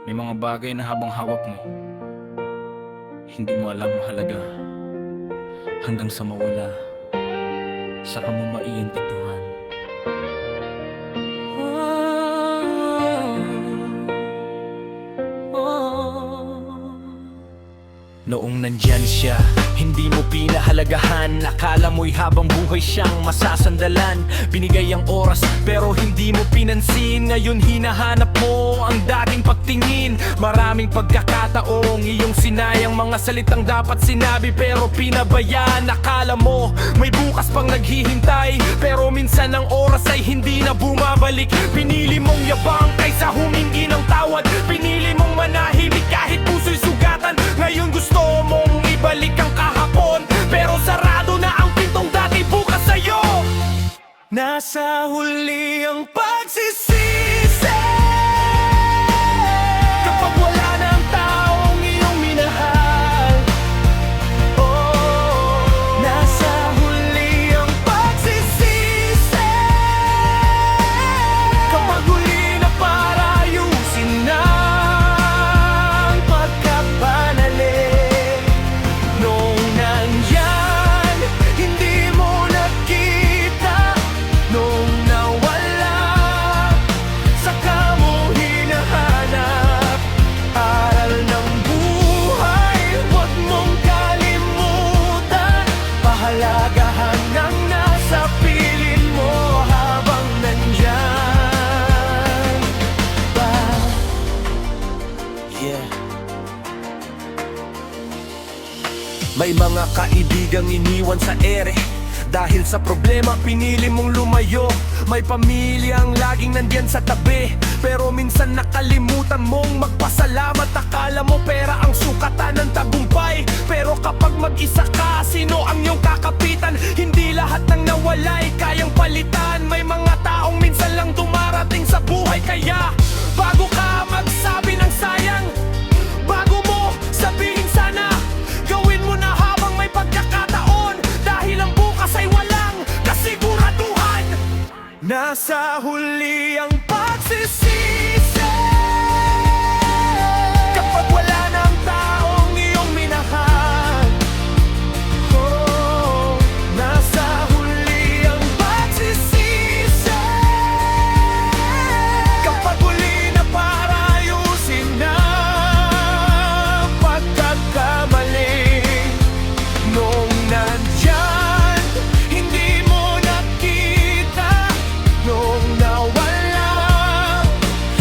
May mga bagay na habang hawak mo, hindi mo alam ang halaga. Hanggang sa mawala, saka mo maiintindihan. Noong nandyan siya, hindi mo pinahalagahan. Akala mo'y habang buhay siyang masasandalan. Binigay ang oras pero hindi mo pinansin. Ngayon hinahanap mo ang dating pagtingin. Maraming pagkakataong iyong sinayang mga salitang dapat sinabi pero pinabayaan. Akala mo may bukas pang naghihintay, pero minsan ang oras ay hindi na bumabalik. Pinili mong yabang kaysa humingi ng tawad. Pinili mong manahimik kahit puso'y sugatan. Ngayon gusto mong ibalik ang kahapon, pero sarado na ang pintong dati bukas sa'yo. Nasa huli ang pagsisisi kapag wala na ang taong iyong minahal. Oh, nasa huli ang pagsisisi kapag huli na para ayusin ang pagkapanali. Nung nandyan, hindi mo nakita. Nung nawala, saka mo hinahanap. Aral ng buhay, huwag mong kalimutan. Pahalagahan ng nasa piling mo habang nandyan pa. Yeah. May mga kaibigang iniwan sa ere dahil sa problema pinili mong lumayo. May pamilyang laging nandyan sa tabi, pero minsan nakalimutan mong magpasalamat. Akala mo pera ang sukatan ng tagumpay, pero kapag mag-isa ka, sino ang iyong kakapitan? Hindi lahat ng nawalay kayang palitan. May mga taong minsan lang dumarating sa buhay, kaya bago ka magsabi ng sayang, bago mo sabihin sana, gawin mo na habang may pagkakataon. Dahil ang bukas ay walang kasiguraduhan. Nasa huli ang pagsisisi kapag wala na ang taong iyong minahal. Oh, nasa huli ang pagsisisi kapag huli na para ayusin ang pagkakamali. Nung nandyan, hindi mo nakita. Nung nawala,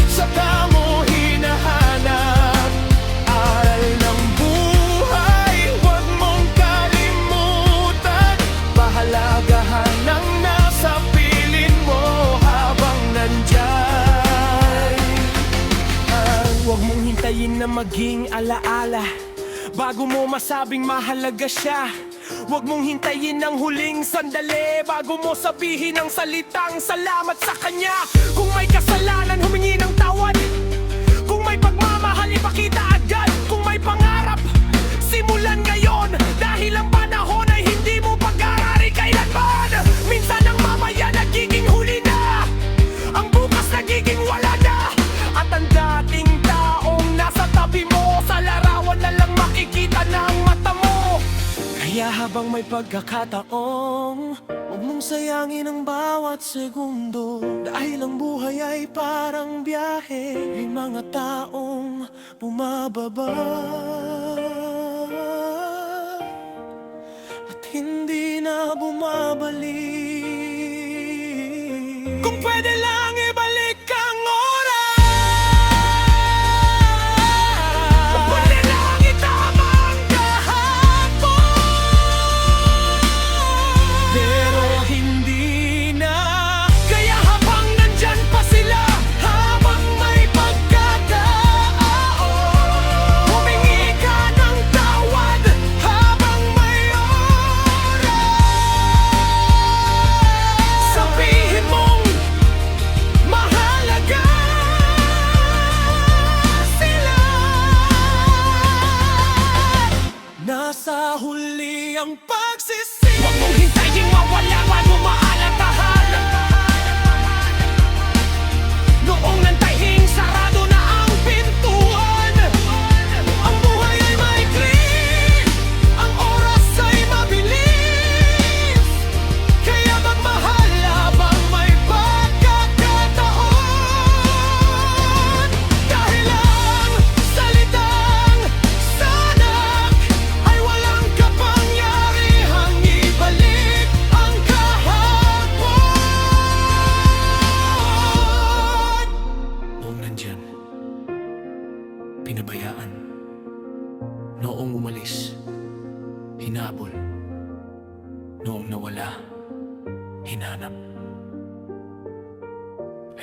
saka mo hinahanap. Aral ng buhay, huwag mong kalimutan. Pahalagahan ng nasa piling mo habang nandyan. Huwag mong hintayin na maging alaala bago mo masabing mahalaga siya. Huwag mong hintayin ang huling sandali bago mo sabihin ang salitang salamat sa kanya. Kung may kasalanan, humingi ng tawad. Kung may pagmamahal, ipakita agad. Kung may pangarap, simulan ngayon. Dahil ang panahon ay hindi mo pag-aari kailanman. Minsan ang mamaya nagiging huli na, ang bukas nagiging wala na. At ang dating taong nasa tabi mo, sa larawan na lang makikita ng mata mo. Kaya habang may pagkakataon, huwag mong sayangin ang bawat segundo. Dahil ang buhay ay parang biyahe, may mga taong bumababa at hindi na bumabalik. Kung pwede lang ibalik ang oras, kung pwede lang itama ang kahapon, pero hindi na. Kaya habang nandyan pa sila, habang may pagkakataon, humingi ka ng tawad habang may oras.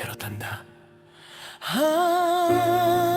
Pero tanda, ah,